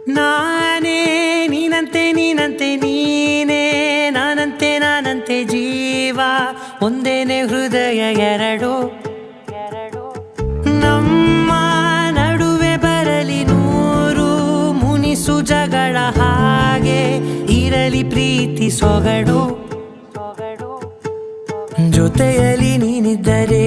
ನಾನೇ ನೀನಂತೆ ನೀನಂತೆ ನೀನೇ ನಾನಂತೆ ನಾನಂತೆ ಜೀವ ಒಂದೇನೆ ಹೃದಯ ಎರಡು ನಮ್ಮ ನಡುವೆ ಬರಲಿ ನೂರು ಮುನಿಸು ಜಗಳ ಹಾಗೆ ಇರಲಿ ಪ್ರೀತಿ ಸೊಗಡು ಜೊತೆಯಲ್ಲಿ ನೀನಿದ್ದರೆ